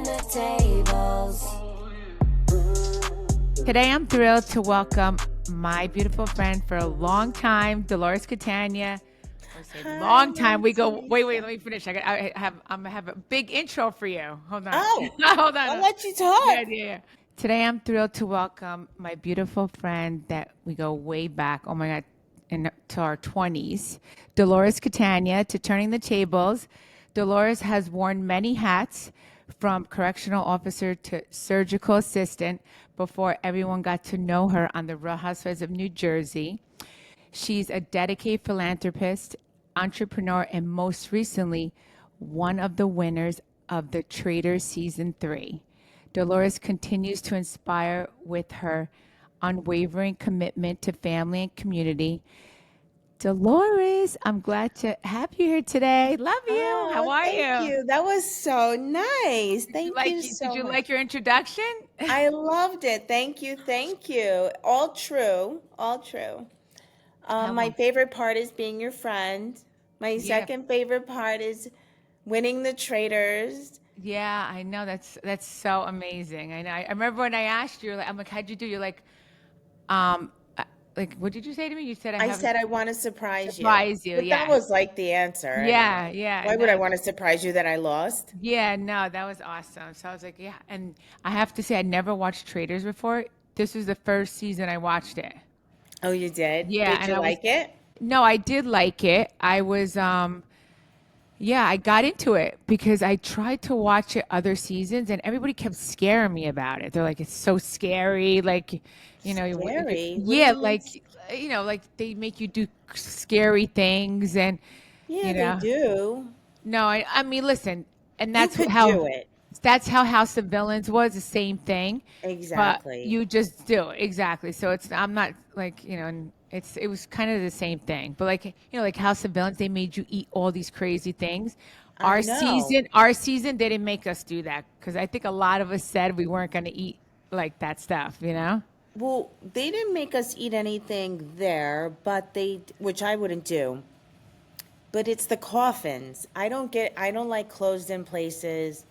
the tables. Today I'm thrilled to welcome my beautiful friend for a long time, Dolores Catania. I say long time. We go. Wait. Let me finish. I'm gonna have a big intro for you. Hold on. Oh, Hold on. I'll let you talk. Yeah. Today I'm thrilled to welcome my beautiful friend that we go way back. Oh my God, to our 20s, Dolores Catania, to Turning the Tables. Dolores has worn many hats, from correctional officer to surgical assistant, before everyone got to know her on the Real Housewives of New Jersey. She's a dedicated philanthropist, entrepreneur, and most recently, one of the winners of the Traitors Season 3. Dolores continues to inspire with her unwavering commitment to family and community. Dolores, I'm glad to have you here today. Love you. How are Thank you. That was so nice. Thank you so Did you much. like your introduction? I loved it. Thank you. Thank you. All true. All true. My favorite part is being your friend. My second favorite part is winning the Traitors. Yeah, I know. That's so amazing. I know. I remember when I asked you, I'm like, how'd you do? You're like, what did you say to me? You said I said I want to surprise you. surprise you. But that Yeah. was like the answer anyway. Yeah. Why would I want to surprise you that I lost? Yeah, no, that was awesome. So I was like, yeah. And I have to say, I never watched Traitors before. This was the first season I watched it. Oh, you did? Yeah. Did you like it? No, I did like it. I was, yeah, I got into it because I tried to watch it other seasons and everybody kept scaring me about it. They're like, it's so scary. Like, Scary? What do yeah, you mean? like, like they make you do scary things and, Yeah, they do. No, I mean, listen, and You could do it. that's how House of Villains was, the same thing. Exactly. But you just do it. Exactly. So I'm not like, and it was kind of the same thing. But like, like House of Villains, they made you eat all these crazy things. I know. Our season, they didn't make us do that because I think a lot of us said we weren't going to eat like that stuff. Well, they didn't make us eat anything there, but which I wouldn't do. But it's the coffins. I don't like closed in places.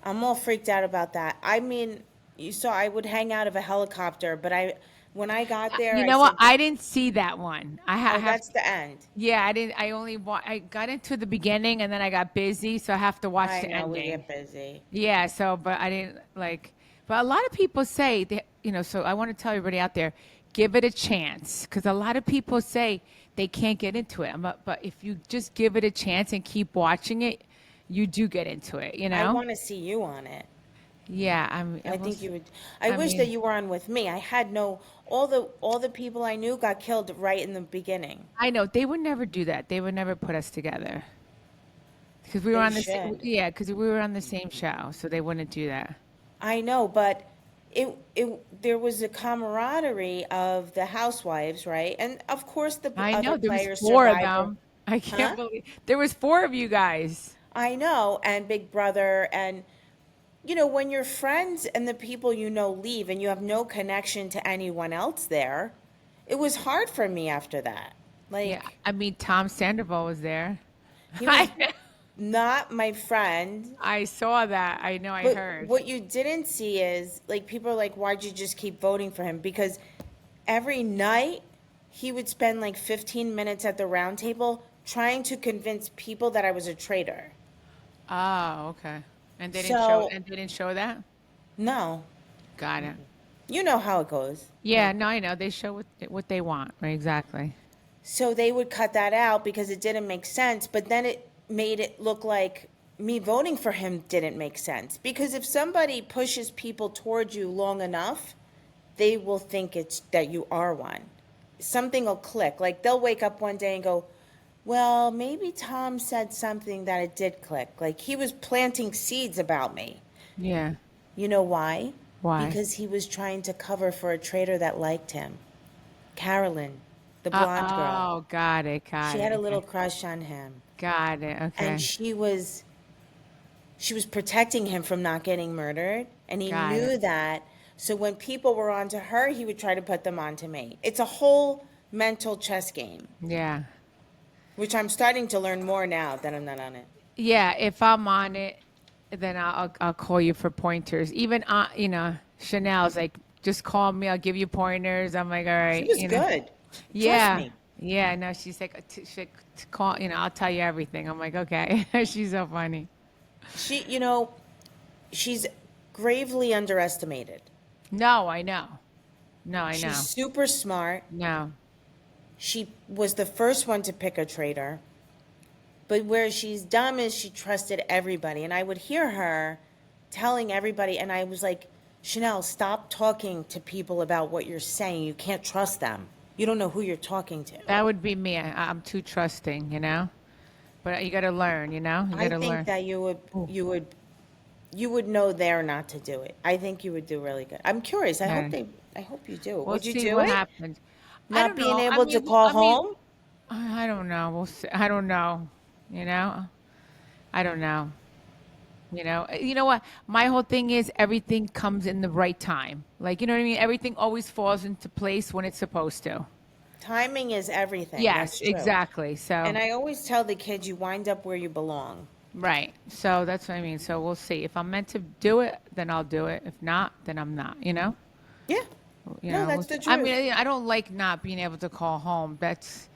I'm all freaked out about that. I mean, you saw I would hang out of a helicopter, but when I got there, You I know what? said, I didn't see that one. oh, that's the end. Yeah, I didn't. I got into the beginning and then I got busy, so I have to watch I the know we ending. get busy. Yeah, so but I didn't like. But a lot of people say that, So I want to tell everybody out there, give it a chance because a lot of people say they can't get into it. But if you just give it a chance and keep watching it, you do get into it. I want to see you on it. Yeah, I think you would. I wish that you were on with me. I had all the people I knew got killed right in the beginning. I know they would never do that. They would never put us together because we were on the same. Yeah, because we were on the same show, so they wouldn't do that. I know, but there was a camaraderie of the Housewives, right? And of course the I know other there was players four of survived. them. I can't believe there was four of you guys. I know, and Big Brother, and when your friends and the people you know leave and you have no connection to anyone else there, it was hard for me after that. Like, Yeah, I mean Tom Sandoval was there. he was not my friend. I saw that. I know. I But heard. what you didn't see is, like, people are like, why'd you just keep voting for him? Because every night he would spend like 15 minutes at the round table trying to convince people that I was a traitor. Oh, okay. And they didn't show that? No. Got it. You know how it goes. Yeah, no, I know. They show what they want. Right, exactly. So they would cut that out because it didn't make sense, but then it made it look like me voting for him didn't make sense. Because if somebody pushes people towards you long enough, they will think it's that you are one. Something will click. Like they'll wake up one day and go, well, maybe Tom said something that it did click. Like he was planting seeds about me. Yeah. You know why? Why? Because he was trying to cover for a traitor that liked him. Carolyn, the blonde girl. Oh, got it. She had a little crush on him. Got it. Okay. And she was protecting him from not getting murdered. And he knew that. So when people were onto her, he would try to put them onto me. It's a whole mental chess game. Yeah. Which I'm starting to learn more now that I'm not on it. Yeah, if I'm on it, then I'll call you for pointers. Even you know, Chanel's like, just call me. I'll give you pointers. I'm like, all She right, was you know. good. Trust Yeah, me. yeah. No, she's like, call. You know, I'll tell you everything. I'm like, okay. She's so funny. She's gravely underestimated. No, I know. No, I She's know. super smart. No. She was the first one to pick a traitor. But where she's dumb is she trusted everybody. And I would hear her telling everybody, and I was like, Chanel, stop talking to people about what you're saying. You can't trust them. You don't know who you're talking to. That would be me. I'm too trusting, you know. But you got to learn, you know. You got I to think learn. that you would know there not to do it. I think you would do really good. I'm curious. Yeah. I hope you do. We'll Would you see do what it? happens. I Not don't being know. I able to mean, call home? I don't know. We'll see. I don't know. You know. I don't know. You know. You know what? My whole thing is everything comes in the right time. Like, you know what I mean? Everything always falls into place when it's supposed to. Timing is everything. Yes, That's true. exactly. So, And I always tell the kids you wind up where you belong. right. So that's what I mean. So we'll see. If I'm meant to do it, then I'll do it. If not, then I'm not, you know? Yeah. You No, know, that's the I truth. mean, I don't like not being able to call home. That's,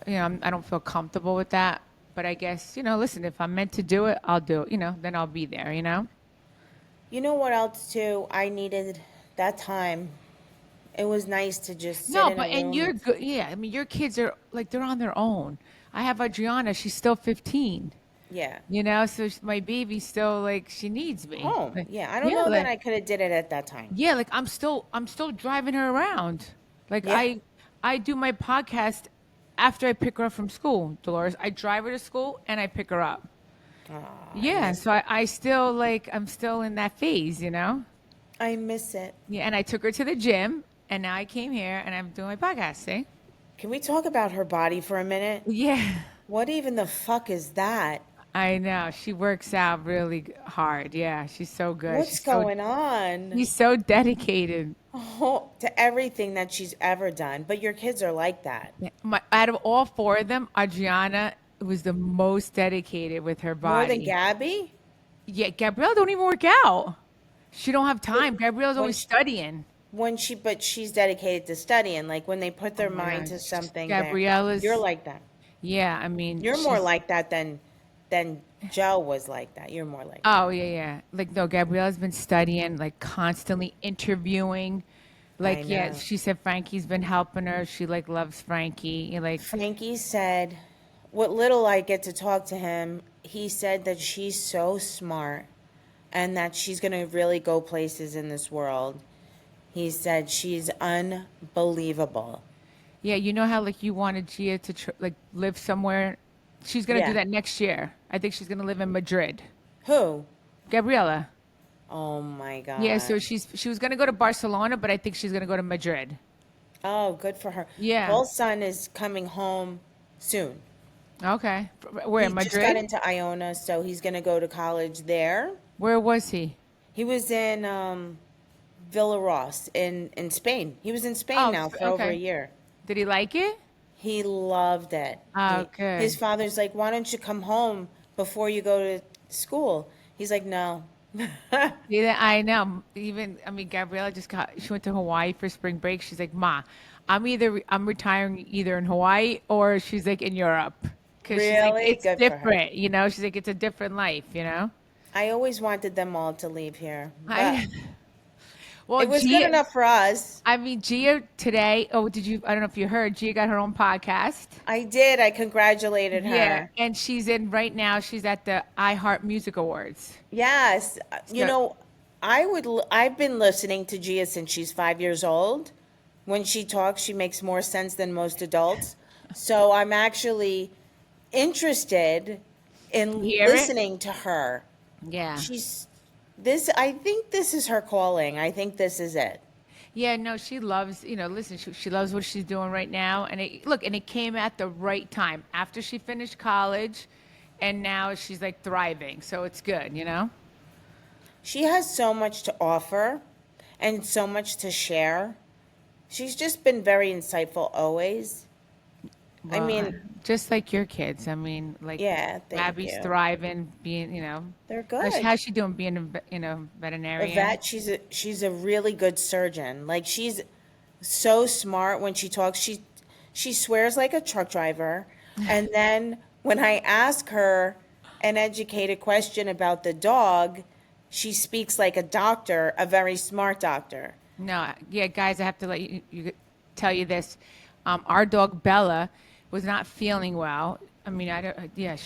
you know, I don't feel comfortable with that. But I guess, you know, listen, if I'm meant to do it, I'll do it. You know, then I'll be there, you know? You know what else too? I needed that time. It was nice to just sit No, in a but, and room. you're good. Yeah. I mean, your kids are like, they're on their own. I have Adriana. She's still 15. Yeah. You know, so my baby's still like she needs me. Home. Like, Yeah. I don't yeah, know that like I could have did it at that time. yeah, like I'm still driving her around. Like Yeah. I do my podcast after I pick her up from school, Dolores. I drive her to school and I pick her up. Oh, I Yeah, miss so I still like I'm still in that phase, you know? I miss it. Yeah, and I took her to the gym and now I came here and I'm doing my podcast, see? Can we talk about her body for a minute? Yeah. What even the fuck is that? I know. She works out really hard. Yeah, she's so good. What's going on? She's so dedicated. Oh, to everything that she's ever done. But your kids are like that. Out of all four of them, Adriana was the most dedicated with her More than body. Gabby? Yeah, Gabriella don't even work out. She don't have time. Gabriella's When always she, studying. but she's dedicated to studying. Like when they put Oh their my mind God. to something, you're Gabriella's, like that. yeah, I mean, You're more she's, like that than Joe was like that. You're more like that. oh, yeah, yeah. Like, no, Gabriella's been studying, like, constantly interviewing. I Like, yeah, know. she said Frankie's been helping her. She, like, loves Frankie. And, like, Frankie said, what little I get to talk to him, he said that she's so smart and that she's going to really go places in this world. He said she's unbelievable. yeah, you know how, like, you wanted Gia to, like, live somewhere? She's going to do Yeah. that next year. I think she's going to live in Madrid. Who? Gabriella. Oh my Yeah, God. so she was gonna go to Barcelona, but I think she's gonna go to Madrid. Oh, good for her. Yeah. Paul's son is coming home soon. Okay. Where, He just got Madrid? into Iona, so he's going to go to college there. Where was he? He was in Villaros in Spain. He was in Spain Oh, now for over a okay. year. Did he like it? He loved it. Oh, good. His father's like, why don't you come home before you go to school? He's like, no. Yeah, I know. Even I mean, Gabriella she went to Hawaii for spring break. She's like, Ma, I'm retiring either in Hawaii or she's like in Europe because she's like Really? it's Good for her. different, you know. She's like it's a different life, you know. I always wanted them all to leave here, but I well, it was good enough for us. I mean, Gia today. Oh, did you? I don't know if you heard. Gia got her own podcast. I did. I congratulated Yeah, her. and she's in right now. She's at the iHeart Music Awards. Yes. You So, know, I've been listening to Gia since she's 5 years old. When she talks, she makes more sense than most adults. So I'm actually interested in hear it? listening to her. Yeah. She's I think this is her calling. I think this is it. Yeah, no, she loves, you know, listen, she loves what she's doing right now. And it came at the right time after she finished college and now she's like thriving. So it's good, you know? She has so much to offer and so much to share. She's just been very insightful always. I Well, mean, just like your kids. I mean, like Yeah, thank Gabby's you. thriving, being, They're how's, good. how's she doing being A veterinarian? vet, she's a really good surgeon. Like she's so smart when she talks. She swears like a truck driver. And then when I ask her an educated question about the dog, she speaks like a doctor, a very smart doctor. No, yeah, guys, I have to let tell you this. Our dog Bella was not feeling well. I mean, I don't. Yeah,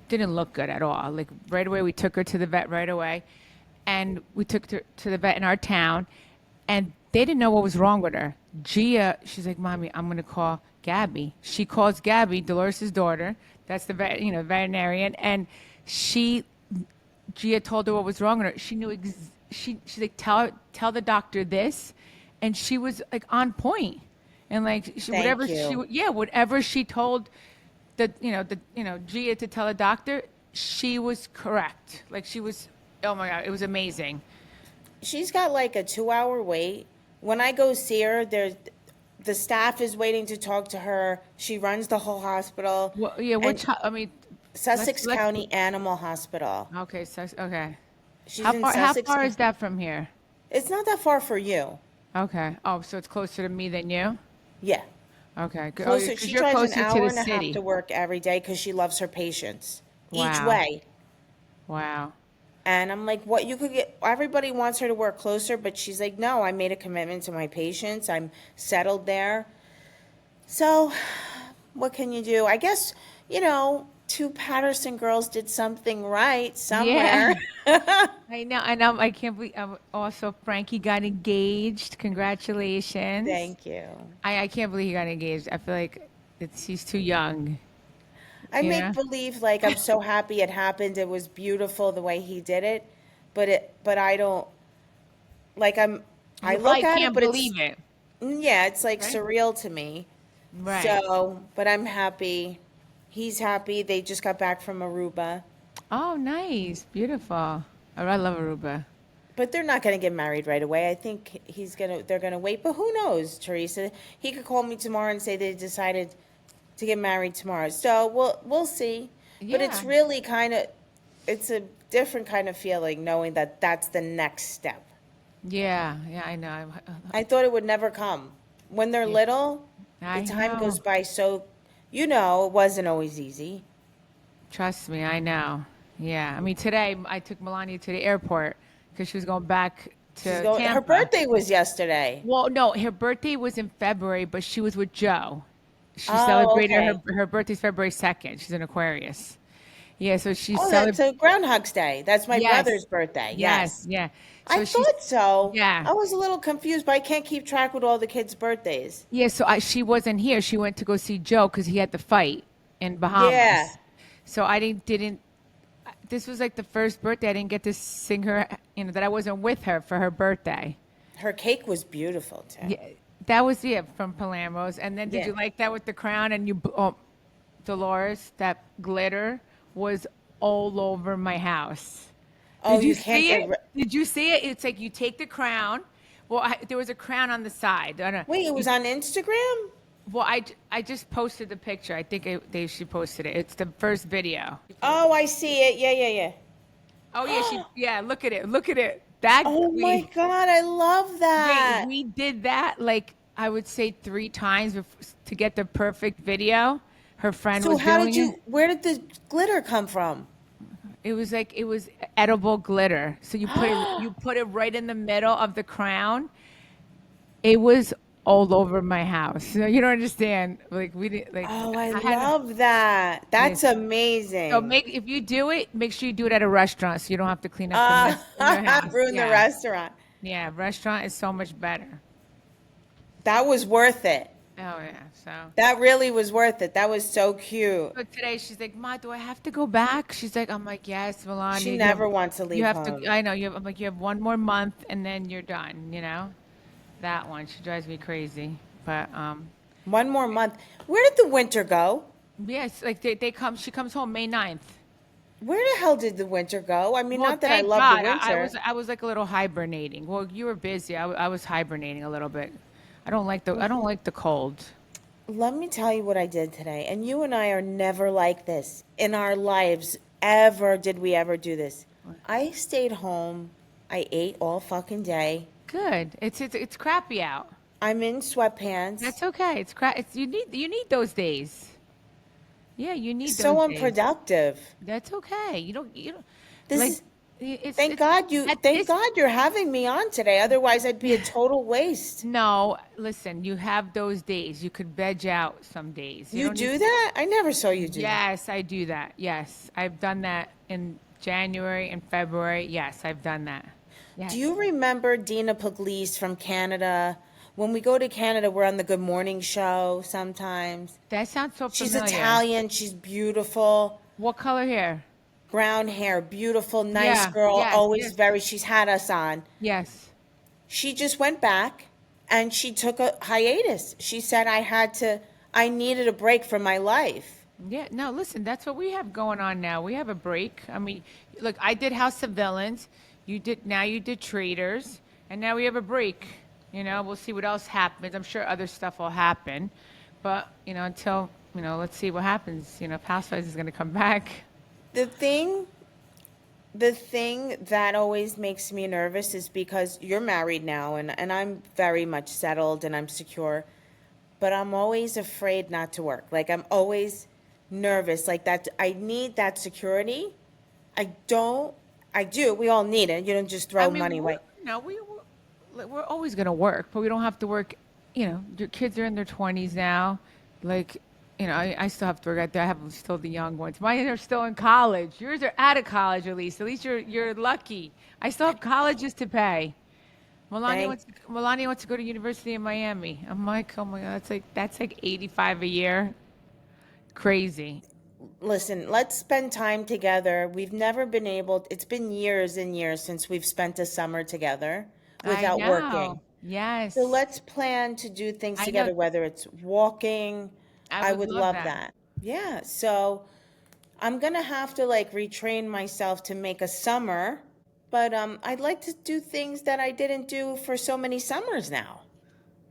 didn't look good at all. Like right away, we took her to the vet right away, and we took her to the vet in our town, and they didn't know what was wrong with her. Gia, she's like, "Mommy, I'm gonna call Gabby." She calls Gabby, Dolores' daughter. That's the veterinarian, and she Gia told her what was wrong with her. She knew she's like tell the doctor this, and she was like on point, and like Thank you. whatever she told the Gia to tell the doctor, she was correct. Like she was, oh my god, it was amazing. She's got like a 2 hour wait. When I go see her, the staff is waiting to talk to her. She runs the whole hospital. Well, yeah, And I mean, Sussex let's County Animal Hospital. okay, so okay. She's in How Sussex. far is that from here? It's not that far for you. Okay. Oh, so it's closer to me than you. Yeah. Okay. Good. Oh, Closer. because She you're drives an closer to hour the and a half to city. work every day because she loves her patients each Wow. way. Wow. And I'm like, what? You could get, everybody wants her to work closer, but she's like, no, I made a commitment to my patients. I'm settled there. So, what can you do? I guess, two Patterson girls did something right Yeah. somewhere. I know, and I can't believe. Also, Frankie got engaged. Congratulations! Thank you. I can't believe he got engaged. I feel like he's too young. I You make know, believe like I'm so happy it happened. It was beautiful the way he did it, but I don't like I you look probably at it, can't but it's believe it, yeah, it's like right? surreal to me. Right. So, but I'm happy. He's happy. They just got back from Aruba, Oh, nice, beautiful. Oh, I love Aruba. but they're not going to get married right away. I think they're going to wait, but who knows, Teresa? He could call me tomorrow and say they decided to get married tomorrow. So, we'll see. But it's Yeah, really it's a different kind of feeling knowing that that's the next step. yeah. I know. I thought it would never come. When they're Yeah, little, the I time goes know. by so, it wasn't always easy. Trust me, I know. Yeah. I mean, today I took Melania to the airport because she was going back She's to going, her Tampa. birthday was yesterday. Well, no, her birthday was in February, but she was with Joe. She Oh, celebrated okay. her birthday's February 2nd. She's an Aquarius. Yeah, so she Oh, that's celebrated. a Groundhog's Day. That's my brother's Yes, birthday. yes, Yes. yeah. I So she's, thought so. yeah, I was a little confused, but I can't keep track with all the kids' birthdays. yeah. So she wasn't here. She went to go see Joe because he had the fight in Yeah. Bahamas. So I didn't. This was like the first birthday I didn't get to sing her. That I wasn't with her for her birthday. Her cake was beautiful, too. Yeah, that was from Palermo's. And then did Yeah. you like that with the crown and Dolores? That glitter was all over my house. Oh, Did you you can't see get it? Did you see it? It's like you take the crown. Well, there was a crown on the side. I don't know. Wait, it was on Instagram? Well, I just posted the picture. I think she posted it. It's the first video. Oh, I see it. Yeah, yeah, yeah. Oh yeah, look at it. Look at it. That Oh my God, I love that. we did that like I would say 3 times to get the perfect video. Her friend So was doing it. where did the glitter come from? It was edible glitter. So you put it right in the middle of the crown. It was all over my house. So you don't understand. Like we did like Oh, I I had love that. That's yes. So amazing. if you do it, make sure you do it at a restaurant so you don't have to clean up the mess in your house. Ruin the Yeah. restaurant. Yeah, restaurant is so much better. That was worth it. Oh yeah. So That really was worth it. That was so cute. but today she's like, Ma, do I have to go back? She's like, I'm like, yes, Melania. She never wants to You leave have to. home. I know. I'm like, you have one more month and then you're done. That one. She drives me crazy. But One more month. Where did the winter go? yes, like they come. She comes home May 9th. Where the hell did the winter go? I mean, Well, not that I thank love God. the winter. I was like a little hibernating. Well, you were busy. I was hibernating a little bit. I don't like the cold. Let me tell you what I did today. And you and I are never like this in our lives. Ever did we ever do this? I stayed home. I ate all fucking day. Good. It's crappy out. I'm in sweatpants. That's okay. It's crap. It's you need those days. Yeah, you need those So days. unproductive. That's okay. You don't This like is it's at thank this. God you're having me on today. Otherwise I'd be a total waste. No, listen, you have those days. You could veg out some days. You You don't need. do that? I never saw you do that. Yes, I do that. Yes, I've done that in January and February. Yes, I've done that. Do Yes. you remember Dina Pugliese from Canada? When we go to Canada, we're on the Good Morning Show sometimes. That sounds so She's familiar. Italian. She's beautiful. What color hair? Brown hair, beautiful, nice Yeah, girl, yes, always yes, very, she's had us on. yes. She just went back and she took a hiatus. She said, I needed a break from my life. Yeah, no, listen, that's what we have going on now. We have a break. I mean, look, I did House of Villains. You did Traitors, and now we have a break. We'll see what else happens. I'm sure other stuff will happen, but until let's see what happens. If Housewives is going to come back. The thing, the thing that always makes me nervous is because you're married now and I'm very much settled and I'm secure, but I'm always afraid not to work. Like I'm always nervous like that. I need that security. I do. We all need it. You don't just I throw mean, money away. we're always going to work, but we don't have to work. Your kids are in their 20s now. Like, I still have to work out there. I have still the young ones. Mine are still in college. Yours are out of college, at least. At least you're lucky. I still have colleges to pay. Thank Melania wants to go to University in Miami. I'm like, oh my God, that's like 85 a year. Crazy. Listen, let's spend time together. We've never been able, it's been years and years since we've spent a summer together I without working. know. So Yes. let's plan to do things I know. together, whether it's walking. I I would would love love that. that. Yeah. So I'm gonna have to like retrain myself to make a summer, but I'd like to do things that I didn't do for so many summers now.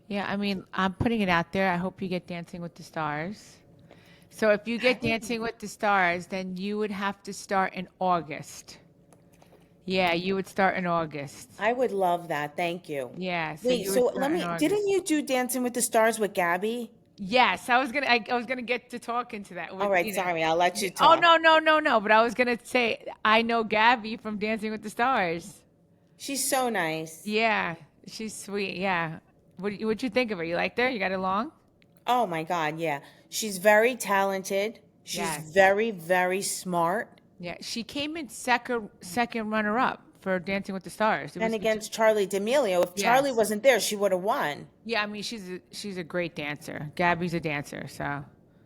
Yeah, I mean, I'm putting it out there. I hope you get Dancing with the Stars. So if you I get would Dancing with the Stars, then you would have to start in August. Yeah, you would start in August. I would love that. Thank you. Yeah, so Wait, you would so let start in me, didn't August. you do Dancing with the Stars with Gabby? Yes, I was gonna get to talk into that All with right, sorry, I'll let you Oh talk. no, no, no, no! But I was gonna say I know Gabby from Dancing with the Stars. She's so nice. Yeah, she's sweet. Yeah, what'd you think of her? You liked her? You got along? Oh my God, yeah. She's very talented. She's Yes. very, very smart. Yeah, she came in second runner up for Dancing with the Stars. It And was against Charlie D'Amelio, if Charlie yes. wasn't there, she would have won. Yeah, I mean she's a great dancer. Gabby's a dancer, so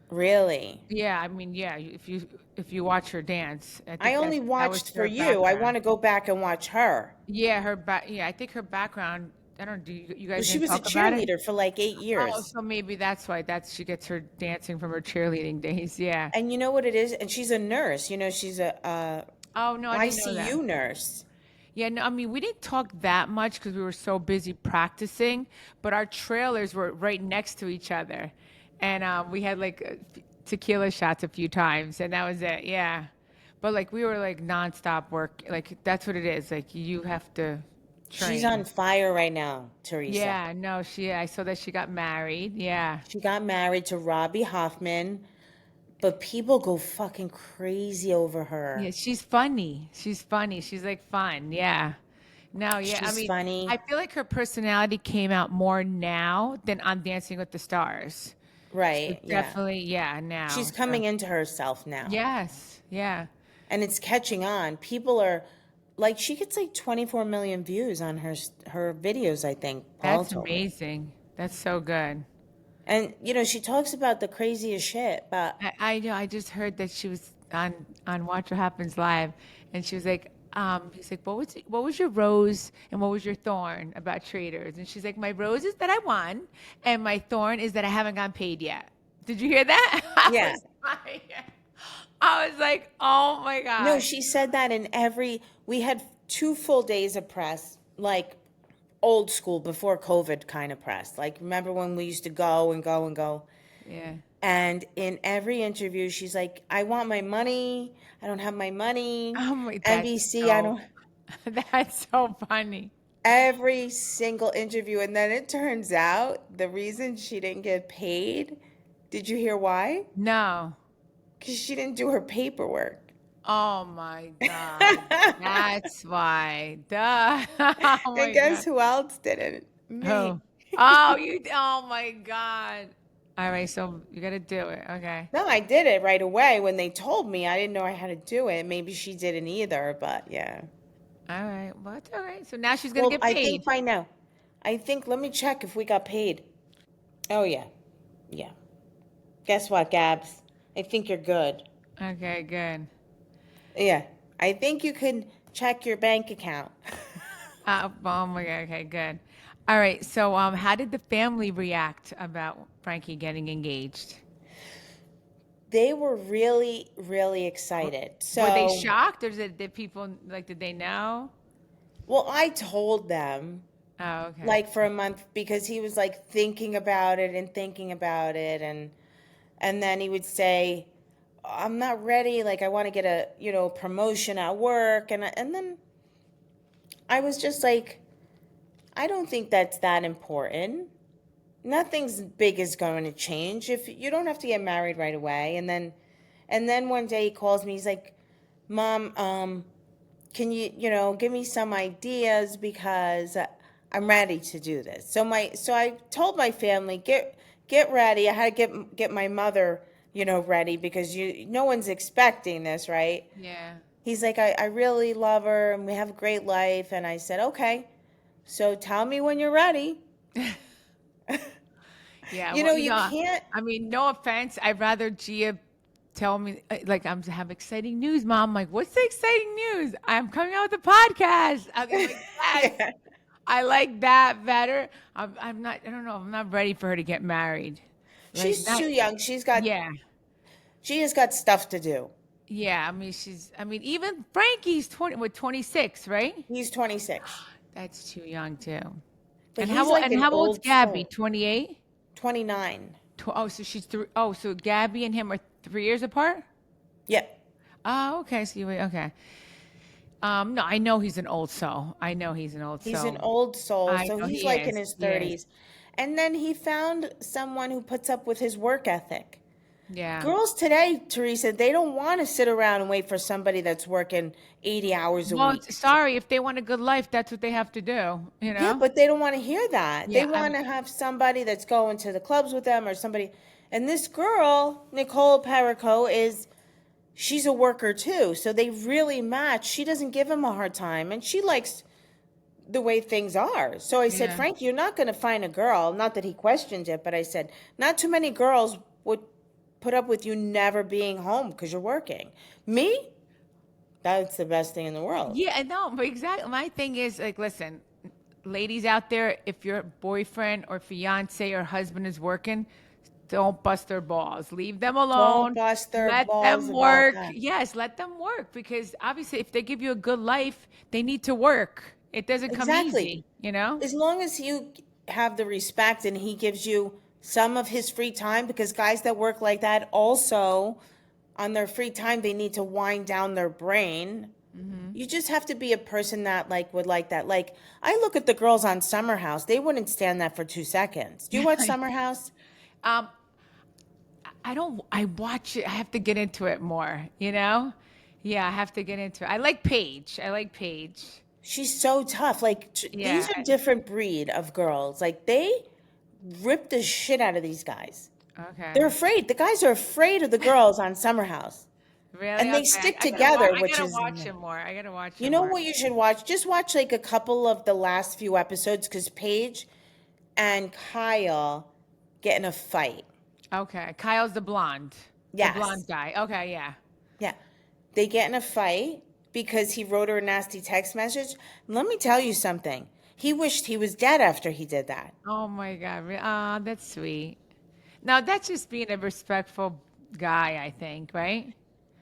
Really? yeah. I mean, yeah. If you watch her dance, I I think only that was watched for her you. I background. want to go back and watch her. Yeah, Yeah, I think her background. I don't. Do you Well, guys she didn't was a talk about it? cheerleader for like 8 years. So maybe that's why she gets her dancing from her cheerleading days. Yeah. And you know what it is? And she's a nurse. You know, she's a Oh no, I didn't know that. ICU nurse. Yeah, no, I mean we didn't talk that much because we were so busy practicing, but our trailers were right next to each other, and we had like tequila shots a few times, and that was it. Yeah, but like we were like nonstop work. Like that's what it is. Like you have to She's on train. fire right now, Teresa. Yeah, no, I saw that she got married. Yeah. She got married to Robbie Hoffman, but people go fucking crazy over Yeah, her. she's funny. She's funny. She's like fun. Yeah. No, yeah. I She's mean, I funny. feel like her personality came out more now than on Dancing with the Stars. So Right, yeah. definitely, yeah, now. She's So coming into herself now. yes, yeah. And it's catching on. People are like she gets like 24 million views on her videos, I think Paul That's told me. amazing. That's so good. And you know, she talks about the craziest shit, but I know. I just heard that she was on Watch What Happens Live, and she was like, he's like, what was your rose and what was your thorn about Traitors? And she's like, my rose is that I won, and my thorn is that I haven't gotten paid yet. Did you hear that? yeah. I was like, oh my No, god. she said that in every we had 2 full days of press, like old school before COVID kind of press. Like remember when we used to go and go and go. Yeah. And in every interview, she's like, I want my money. I don't have my money. Oh my, NBC, I don't. that's so funny. Every single interview. And then it turns out the reason she didn't get paid, did you hear why? No. Because she didn't do her paperwork. Oh my God. That's why. Duh. Oh And my guess God. who else didn't? Me. Oh. Oh, oh my God. All right, so you gotta do it. Okay. No, I did it right away when they told me. I didn't know I had to do it. Maybe she didn't either, but yeah. All right. Well, it's all right. So now she's gonna Well, get I paid. think by now. I think, let me check if we got paid. Oh, yeah. Yeah. Guess what, Gabs? I think you're good. Okay, good. Yeah. I think you can check your bank account. Oh my God. Okay, good. All right. So, how did the family react about Frankie getting engaged? They were really, really excited. Were they So, shocked, or did people like? Did they know? well, I told them Oh, okay. like for a month because he was like thinking about it and thinking about it, and then he would say, I'm not ready, like I want to get a, promotion at work, and then I was just like, I don't think that's that important. Nothing's big is going to change. If you don't have to get married right away. And then one day he calls me, he's like, Mom, can you, give me some ideas because I'm ready to do this. So I told my family, get ready. I had to get my mother, ready because no one's expecting this, right? Yeah. He's like, I really love her and we have a great life. And I said, okay, so tell me when you're ready. Yeah. You Well, know, you can't. I mean, no offense. I'd rather Gia tell me like I'm to have exciting news, Mom. I'm like, what's the exciting news? I'm coming out with a podcast. I'm like, yes, Yeah. I like that better. I'm not. I don't know. I'm not ready for her to get married. Like She's not. too young. Yeah. She has got stuff to do. Yeah. I mean, she's. I mean, even Frankie's 20. With 26, right? He's 26, That's too young too. but And he's like an how old's old Gabby? soul. 28. 29. Oh, so she's three. Oh, so Gabby and him are 3 years apart. Yeah. Oh, okay. So okay. No, I know he's an old soul. I know he's an old He's an soul. old soul, I so know he's he like in is. his He is. 30s. And then he found someone who puts up with his work ethic. Yeah. Girls today, Teresa, they don't want to sit around and wait for somebody that's working 80 hours a Well, week. sorry, if they want a good life, that's what they have to do, you Yeah, know? but they don't want to hear that. They Yeah, want to have somebody that's going to the clubs with them or somebody. And this girl, Nicole Perico, she's a worker too. So they really match. She doesn't give him a hard time and she likes the way things are. So I said, yeah. Frank, you're not going to find a girl. Not that he questioned it, but I said, not too many girls would put up with you never being home because you're working. Me? That's the best thing in the world. Yeah, I know, but exactly. My thing is like, listen, ladies out there, if your boyfriend or fiance or husband is working, don't bust their balls. Leave them Don't alone. bust their Let balls them about work. that. Yes, let them work because obviously, if they give you a good life, they need to work. It doesn't come Exactly. easy, you know? As long as you have the respect and he gives you some of his free time, because guys that work like that also on their free time they need to wind down their brain. You just have to be a person that like would like that. Like I look at the girls on Summer House, they wouldn't stand that for 2 seconds. Do you watch Summer House? Um, I don't. I watch it. I have to get into it more. You know? Yeah, I have to get into it. I like Paige. I like Paige. She's so tough. Like these Yeah. are different breed of girls. Like they rip the shit out of these guys. Okay. They're afraid. The guys are afraid of the girls on Summer House. Really? And they Okay. stick I gotta watch. together, I which gotta is, watch it more. I gotta watch you it know more. what you should watch? Just watch like a couple of the last few episodes because Paige and Kyle get in a fight. Okay. Kyle's the blonde. The blonde Yes. guy. Okay. Yeah. Yeah. They get in a fight because he wrote her a nasty text message. Let me tell you something. He wished he was dead after he did that. Oh my God. Ah, that's sweet. Now that's just being a respectful guy, I think, right?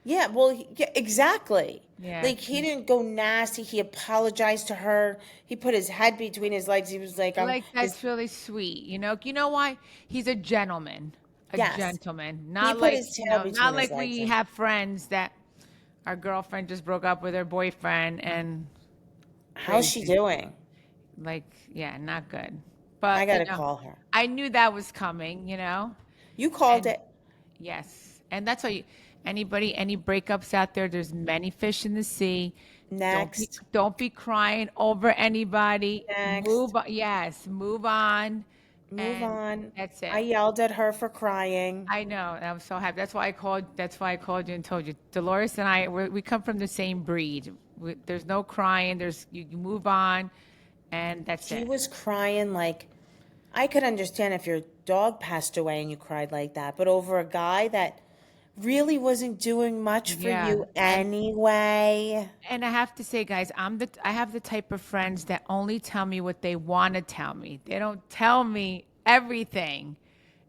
Yeah, well, yeah, exactly. Yeah. Like he didn't go nasty. He apologized to her. He put his head between his legs. He was like, Like his that's really sweet. You know why? He's a gentleman. A Yes. gentleman, He not put like, his tail between not his like legs we and have friends that our girlfriend just broke up with her boyfriend and how's she crazy. doing? Like, yeah, not good. I But, gotta call her. I knew that was coming, You called and it. yes. And that's why any breakups out there, there's many fish in the sea. Next. Don't be crying over anybody. Next. Yes, move on. Move And on. that's I it. yelled at her for crying. I know. And I'm so happy. That's why I called you and told you. Dolores and we come from the same breed. There's no crying. You move on, and that's She it. was crying like I could understand if your dog passed away and you cried like that, but over a guy that really wasn't doing much for Yeah. you anyway. And I have to say, guys, I have the type of friends that only tell me what they want to tell me. They don't tell me everything.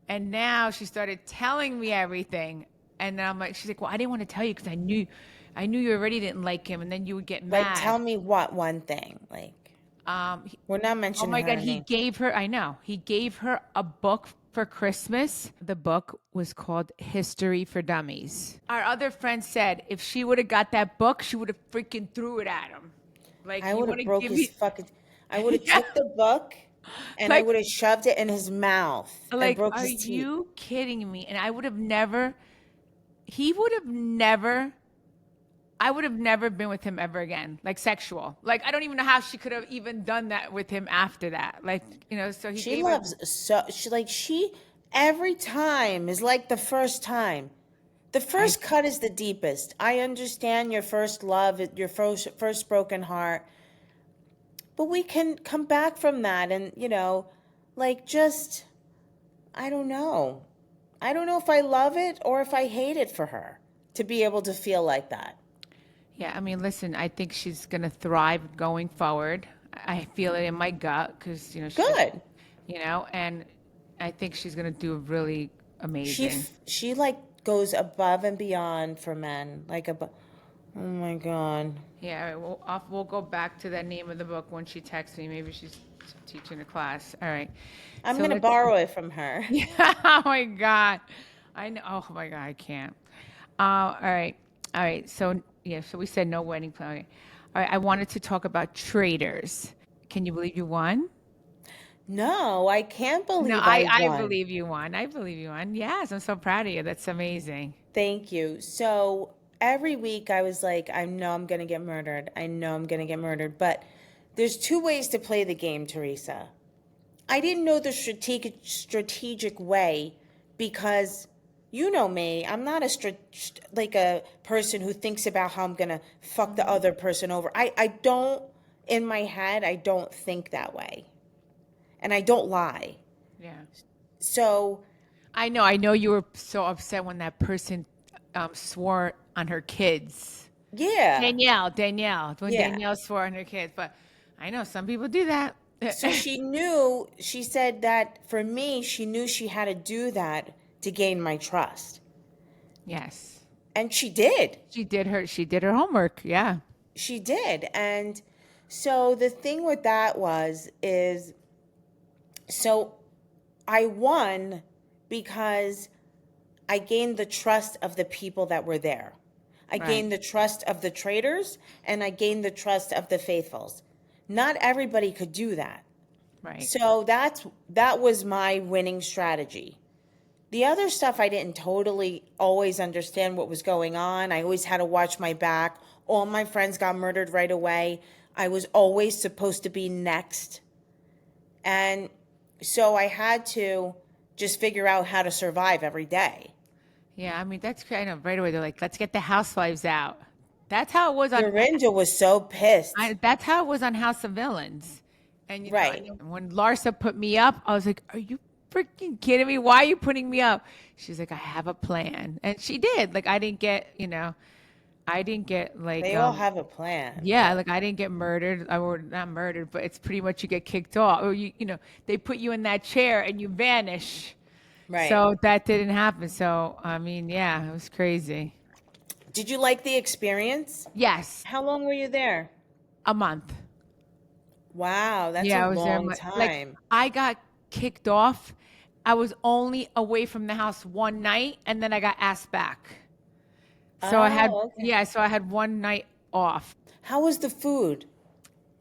And now she started telling me everything. And then I'm like, she's like, well, I didn't want to tell you because I knew you already didn't like him, and then you would get Like, mad. tell me what one thing? Like, we're not Oh mentioning my God, her name. I know, he gave her a book for Christmas. The book was called History for Dummies. Our other friend said if she would have got that book, she would have freaking threw it at him. Like, I you would want have to broke give his me, fucking. I would have yeah, took the book and I like, would have shoved it in his mouth and broke are his teeth. you kidding me? And he would have never, I would have never been with him ever again, like sexual. Like, I don't even know how she could have even done that with him after that. Like, so he She gave her, loves so she every time is like the first time. The I, first cut is the deepest. I understand your first love, your first broken heart, but we can come back from that and like just I don't know. I don't know if I love it or if I hate it for her to be able to feel like that. yeah, I mean, listen, I think she's going to thrive going forward. I feel it in my gut because, she just, Good. and I think she's going to do really amazing. She like goes above and beyond for men. Like oh my god. Yeah, all right, we'll go back to that name of the book when she texts me. Maybe she's teaching a class. All right. I'm So going to let's, borrow it from her. yeah, oh my God. I know. Oh my God, I can't. All right. All right. So, yeah, so we said no wedding plan. Okay. All right. I wanted to talk about Traitors. Can you believe you won? No, I can't No, believe I I won. believe you won. I believe you won. Yes, I'm so proud of you. That's amazing. Thank you. So every week I was like, I know I'm going to get murdered. I know I'm going to get murdered. But there's two ways to play the game, Teresa. I didn't know the strategic way because you know me. I'm not like a person who thinks about how I'm going to fuck the other person over. I don't, in my head, I don't think that way. And I don't lie. Yeah. So, I know you were so upset when that person swore on her kids. yeah. When Yeah. Danielle swore on her kids. But I know some people do that. So she said that for me, she knew she had to do that to gain my trust. Yes. And she did. She did her homework. Yeah. She did. And so the thing with that is so I won because I gained the trust of the people that were there. I Right. gained the trust of the traitors and I gained the trust of the faithfuls. Not everybody could do that. Right. So that was my winning strategy. The other stuff I didn't totally always understand what was going on. I always had to watch my back. All my friends got murdered right away. I was always supposed to be next. And so I had to just figure out how to survive every day. Yeah, I mean that's kind of right away. They're like, let's get the housewives out. That's how it was on. Dorinda was so pissed. That's how it was on House of Villains. And Right. when Larsa put me up, I was like, "Are you freaking kidding me? Why are you putting me up?" She's like, "I have a plan," and she did. Like I didn't get like They all have a plan. yeah, like I didn't get murdered. I were not murdered, but it's pretty much you get kicked off, or they put you in that chair and you vanish. Right. So that didn't happen. So I mean, yeah, it was crazy. Did you like the experience? Yes, How long were you there? a month. Wow, that's Yeah, a I was there. long Like time. I got kicked off, I was only away from the house one night, and then I got asked back. So I had, Oh, okay. yeah, so I had one night off. How was the food?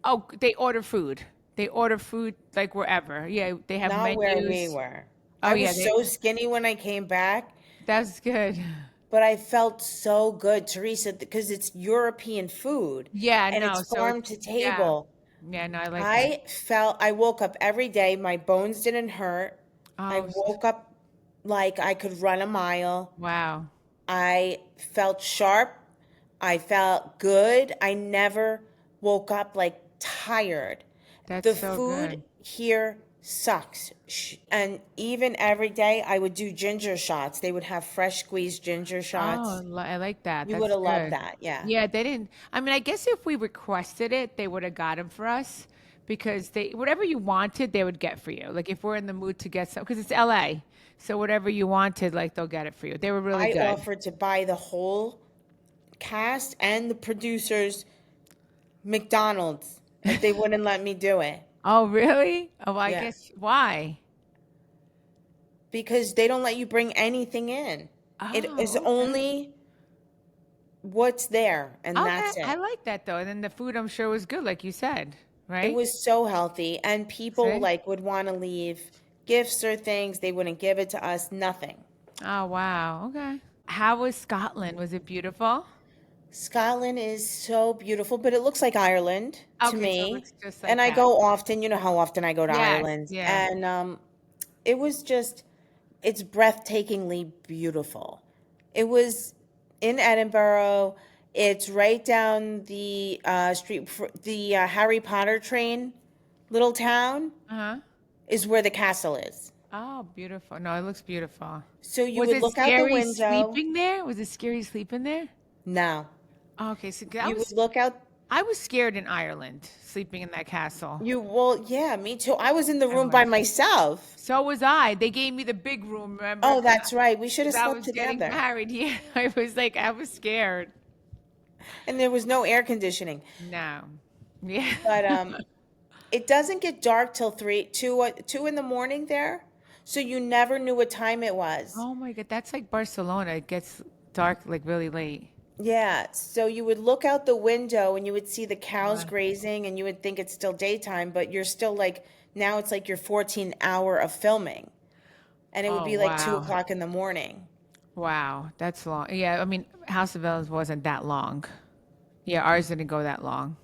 Oh, they order food. They order food like wherever. Yeah, they have Not where we menus. were. Oh I yeah, was so skinny when I came back, that's good. but I felt so good, Teresa, because it's European food Yeah, and no, it's so farm it's to yeah. table. Yeah, no, I like that. I woke up every day, my bones didn't hurt. I Oh, woke up like I could run a mile. wow. I felt sharp. I felt good. I never woke up like tired. That's The so food good. here sucks. And even every day, I would do ginger shots. They would have fresh squeezed ginger Oh, shots. I like that. You would That's have loved good. that. Yeah. Yeah, they didn't. I mean, I guess if we requested it, they would have got them for us because they whatever you wanted, they would get for you. Like if we're in the mood to get some, because it's LA, so whatever you wanted, like they'll get it for you. They were really I good. offered to buy the whole cast and the producers McDonald's, but they wouldn't let me do it. Oh, really? Oh, well, I Yeah. guess why? Because they don't let you bring anything in. It is Oh, okay. only what's there, and Okay, that's I it. like that though. And then the food, I'm sure, was good, like you said, It right? was so healthy, and people See? like would want to leave gifts or things. They wouldn't give it to us, nothing. Oh, wow. Okay. How was Scotland? Was it beautiful? Scotland is so beautiful, but it looks like Ireland to Okay, so it me. looks just And like I that. go often, you know how often I go to Yes, Ireland. yeah. And it was just, it's breathtakingly beautiful. It was in Edinburgh. It's right down the street, the Harry Potter train, little town Uh-huh. is where the castle is. Oh, beautiful. No, it looks beautiful. So you Was would it look out the scary window. sleeping there? Was it scary sleeping there? No, Oh, okay, so you would look out. I was scared in Ireland, sleeping in that castle. Well, yeah, me too. I was in the I room by was. myself. So was I. They gave me the big room, remember? Oh, that's right. We should have Because I slept was getting together. married. Yeah, I was scared. And there was no air conditioning. No. Yeah. But it doesn't get dark till 2 in the morning there. So you never knew what time it was. Oh my God, that's like Barcelona. It gets dark like really late. Yeah. So you would look out the window and you would see the cows Wow. grazing and you would think it's still daytime, but you're still like, now it's like your 14-hour of filming. And it would Oh, be like two wow. o'clock in the morning. Wow, that's long. Yeah, I mean, House of Villains wasn't that long. Yeah, ours didn't go that long.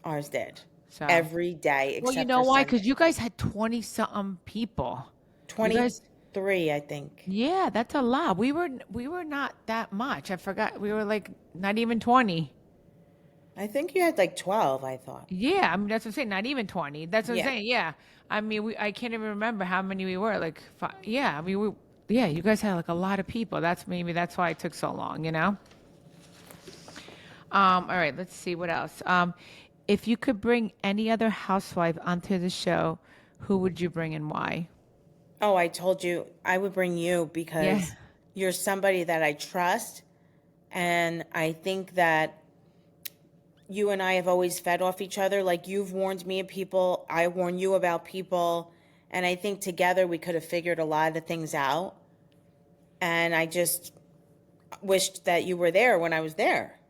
Ours did. So, Every day well, you except know for why? Sunday. Because you guys had 20 something people. You guys, 23, I think. yeah, that's a lot. We were not that much. I forgot. We were like not even 20. I think you had like 12, I thought. Yeah, I mean that's what I'm saying. Not even 20. That's what I'm Yeah. saying. Yeah, I mean I can't even remember how many we were. Like five, yeah, I mean yeah, you guys had like a lot of people. That's why it took so long. You know. All right, let's see what else. If you could bring any other housewife onto the show, who would you bring and why? Oh, I told you I would bring you Yeah. because you're somebody that I trust. And I think that you and I have always fed off each other. Like you've warned me of people, I warn you about people. And I think together we could have figured a lot of things out. And I just wished that you were there when I was there.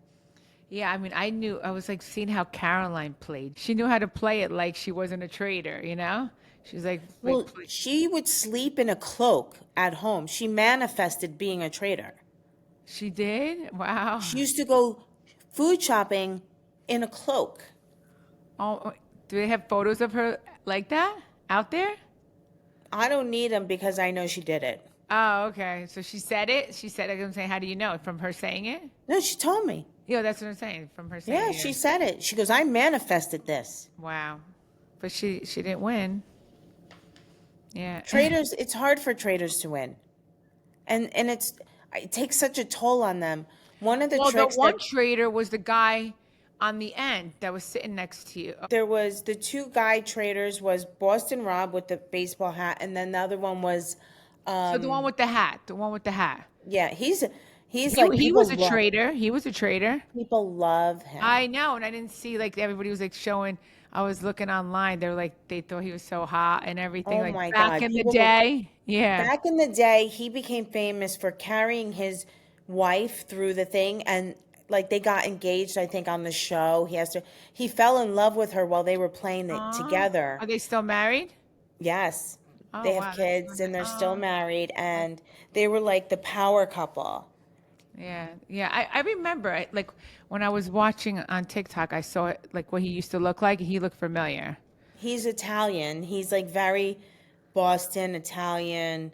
Yeah, I mean, I was like seeing how Caroline played. She knew how to play it like she wasn't a traitor, you know? She was like Well, she would sleep in a cloak at home. She manifested being a traitor. she did? Wow. She used to go food shopping in a cloak. Oh, do they have photos of her like that out there? I don't need them because I know she did it. Oh, okay. So she said it. She said it. I'm saying, how do you know? From her saying it? No, she told me. Yeah, that's what I'm saying. From her saying Yeah, it. she said it. She goes, I manifested this. Wow. But she didn't win. Yeah. Traders, it's hard for traders to win. And it takes such a toll on them. One of the Well, the tricks that one traitor was the guy on the end that was sitting next to you. there was the two guy traders was Boston Rob with the baseball hat, and then the other one was So the one with the hat, the one with the hat. yeah, he's He like he was a traitor. He was a traitor. people love him. I know, and I didn't see like everybody was like showing. I was looking online. They were like, they thought he was so hot and everything. Oh Like my back God. in the People were day. Yeah. back in the day, he became famous for carrying his wife through the thing, and like they got engaged, I think, on the show. He fell in love with her while they were playing it Aw. together. Are they still married? Yes. Oh, They have wow. That's kids wonder- and they're still Oh, married, and they were like the power couple. yeah. Yeah. I remember it. Like when I was watching on TikTok, I saw it, like what he used to look like. He looked familiar. He's Italian. He's like very Boston Italian.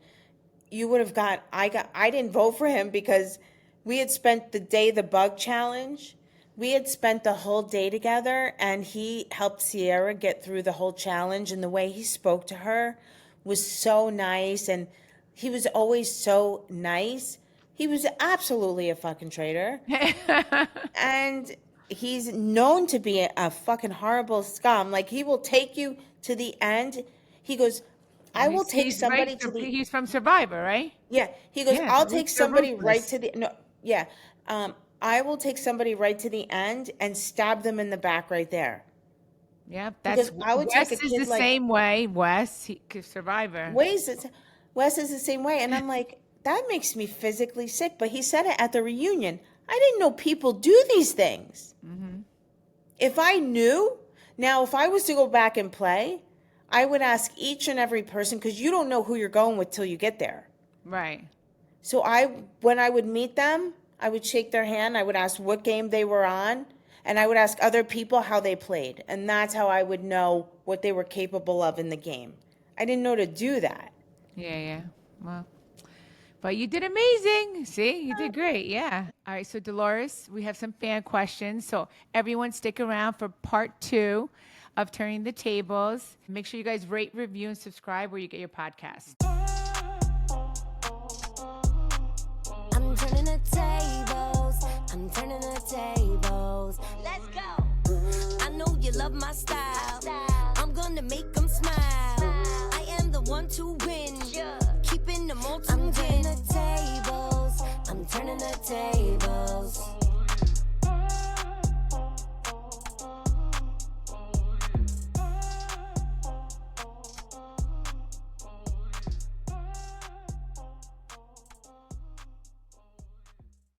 You would have I didn't vote for him because we had spent the day the bug challenge. We had spent the whole day together, and he helped Sierra get through the whole challenge, and the way he spoke to her was so nice, and he was always so nice. He was absolutely a fucking traitor. And he's known to be a fucking horrible scum. Like, he will take you to the end. He goes, I will take somebody to the He's from Survivor, right? yeah. He goes, Yeah, I'll take they're somebody right ruthless. to the no. Yeah. I will take somebody right to the end and stab them in the back right there. Yeah, Because that's I would take Wes a is the kid like same way. Survivor. Wes is the same way, and I'm like, that makes me physically sick. But he said it at the reunion. I didn't know people do these things. If I knew, now if I was to go back and play, I would ask each and every person, because you don't know who you're going with till you get there. Right. So when I would meet them, I would shake their hand. I would ask what game they were on, and I would ask other people how they played, and that's how I would know what they were capable of in the game. I didn't know to do that. Yeah, yeah. Well, but you did amazing. See, you did great. Yeah. All right. So, Dolores, we have some fan questions. So, everyone stick around for part 2 of Turning the Tables. Make sure you guys rate, review, and subscribe where you get your podcast. I'm turning the tables. I'm turning the tables. Let's go. I know you love my style. I'm gonna make them smile. I am the one to win. Keeping them all to win. I'm turning the tables. I'm turning the tables.